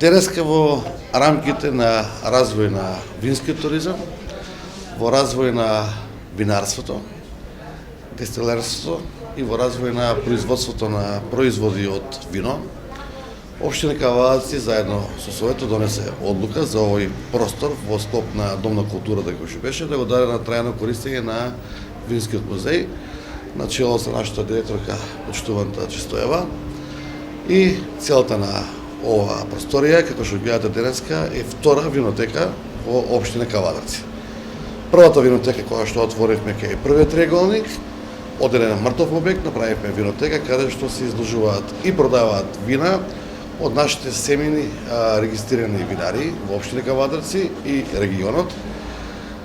Денеска во рамките на развој на винскиот туризам, во развој на винарството, дестилерството и во развој на производството на производи од вино, Општина Кавадарци заедно со Советот донесе одлука за овој простор во склоп на Дом на културата кој што беше да го даде на трајно користење на Винскиот музеј, на чело со нашата директорка почитуваната Чистоева. И целта на ова просторија, како што гледате денеска, е втора винотека во Општина Кавадарци. Првата винотека која што отворивме кај првиот триаголник, одделен мртов објект, направивме винотека каде што се изложуваат и продаваат вина од нашите семени регистрирани винари во Општина Кавадарци и регионот.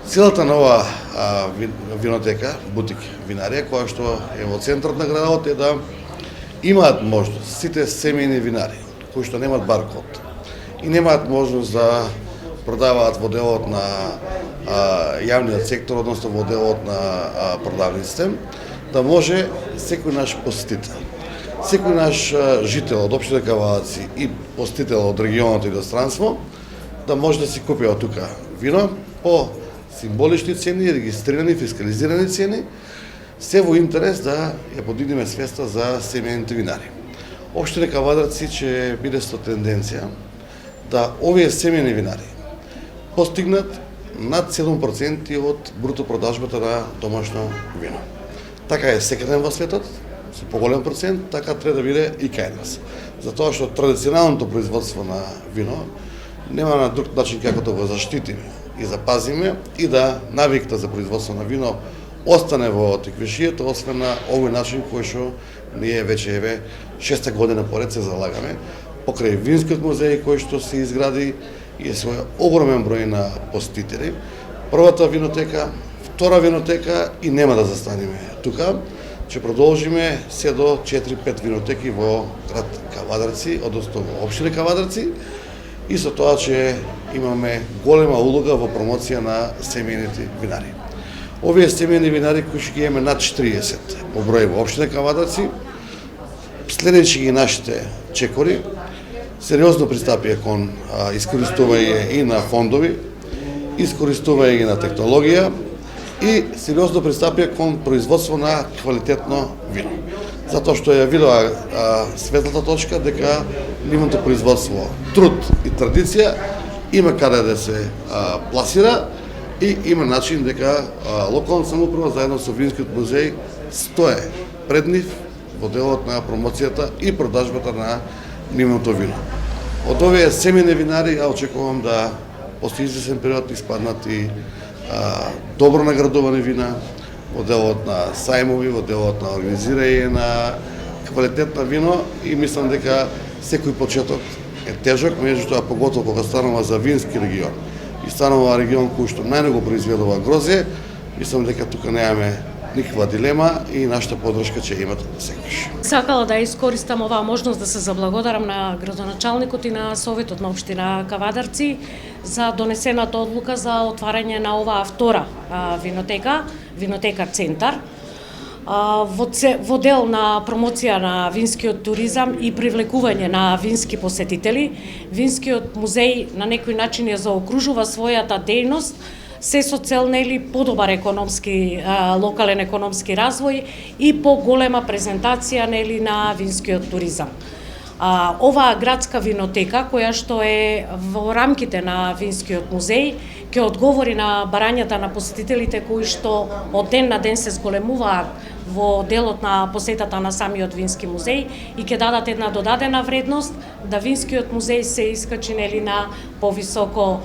Целата на ова винотека, бутик винарија, која што е во центарот на градот, е да имаат можност сите семени винари кои што немаат баркод и немаат можност да продаваат во делот на јавниот сектор, односно во делот на продавниците, да може секој наш посетител, секој наш жител од Општина Кавадарци и посетител од регионот и иностранство да може да си купи од тука вино по символични цени, регистрирани, фискализирани цени, се во интерес да ја подигнеме свеста за семените винари. Општина Кавадарци ќе биде со тенденција да овие семени винари постигнат над 7% од бруто продажбата на домашно вино. Така е секаде во светот, со поголем процент, така треба да биде и кај нас. Затоа што традиционалното производство на вино нема на друг начин како да го заштитиме и запазиме и да навикта за производство на вино остане во теквишијата, освен на овој начин кој што ние веќе еве 6-та година поред се залагаме покрај Винскиот музеј кој што се изгради и е свој огромен број на посетители. Првата винотека, втора винотека и нема да застанеме тука. Ќе продолжиме се до 4-5 винотеки во град Кавадарци, односно во Општина Кавадарци, и со тоа че имаме голема улога во промоција на семените винари. Овие семени винари кои ќе ги имаме над 40 по број во Општина Кавадарци, следејќи ги нашите чекори, сериозно пристапија кон искористување и на фондови, искористување и на технологија и сериозно пристапија кон производство на квалитетно вино. Затоа што ја видова светлата точка дека нивното производство, труд и традиција има каде да се пласира и има начин дека локалната самоуправа заедно со Винскиот музеј стое пред нив во делот на промоцијата и продажбата на нивното вино. Од овие семени винари ја очекувам да после извесен период испаднат и добро наградувани вина во делот на сајмови, во делот на организирање на квалитетно вино и мислам дека секој почеток е тежок, меѓутоа поготово кога станува за вински регион и станува регион кој што најмногу произведува грозје, мислам дека тука немаме никаква дилема и нашата поддршка ќе имат секојаш. Сакала да искористам оваа можност да се заблагодарам на градоначалникот и на Советот на Општина Кавадарци за донесената одлука за отварање на оваа втора винотека центар. Во дел на промоција на винскиот туризам и привлекување на вински посетители, Винскиот музеј на некој начин ја заокружува својата дејност се со цел подобар локален економски развој и поголема презентација на винскиот туризам. Оваа градска винотека, која што е во рамките на Винскиот музеј, ќе одговори на барањата на посетителите кои што од ден на ден се зголемуваат во делот на посетата на самиот Вински музеј и ќе дадат една додадена вредност да Винскиот музеј се искачи на повисоко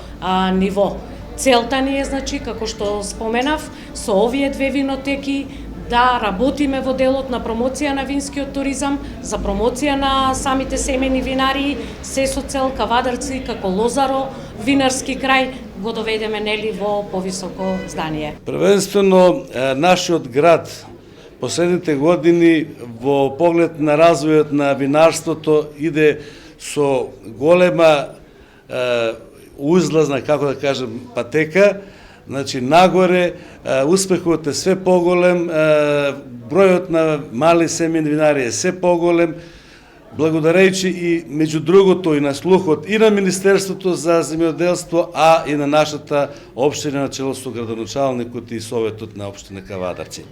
ниво. Целта ни е, како што споменав, со овие две винотеки да работиме во делот на промоција на винскиот туризам, за промоција на самите семени винари, се со цел Кавадарци како Лозаро, винарски крај, го доведеме во повисоко здание. Првенствено, нашиот град последните години во поглед на развојот на винарството иде со голема узлазна, како да кажем, патека, нагоре, успехот е све поголем, бројот на мали семени винари е се поголем, благодарејќи и меѓу другото и на слухот и на Министерството за земјоделство, а и на нашата општина на чело со градоначалникот и советот на општина Кавадарци.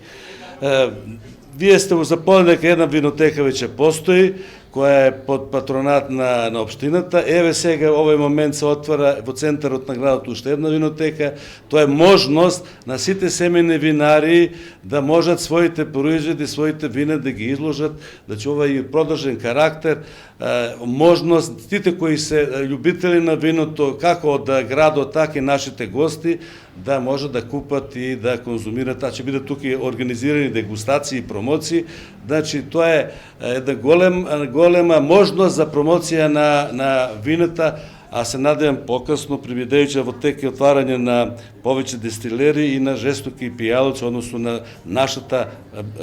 Вие сте го запознали дека една винотека веќе постои, која е под патронат на општината. Еве сега овој момент се отвара во центарот на градот уште една винотека. Тоа е можност на сите семејни винари да можат своите производи, своите вина да ги изложат, значи ова е продржен карактер, можност сите кои се љубители на виното, како од градот, така и нашите гости, да можат да купат и да конзумират, а ќе бидат тука организирани дегустации и промоции. Значи тоа е една голема можност за промоција на вината, а се надевам покасно, приведејќи во тек и отварање на повеќе дестилери и на жестоки пијалци, односно на нашата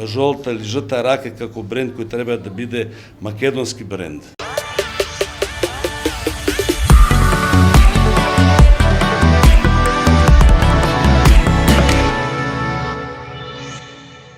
жолта или жута рака како бренд кој треба да биде македонски бренд.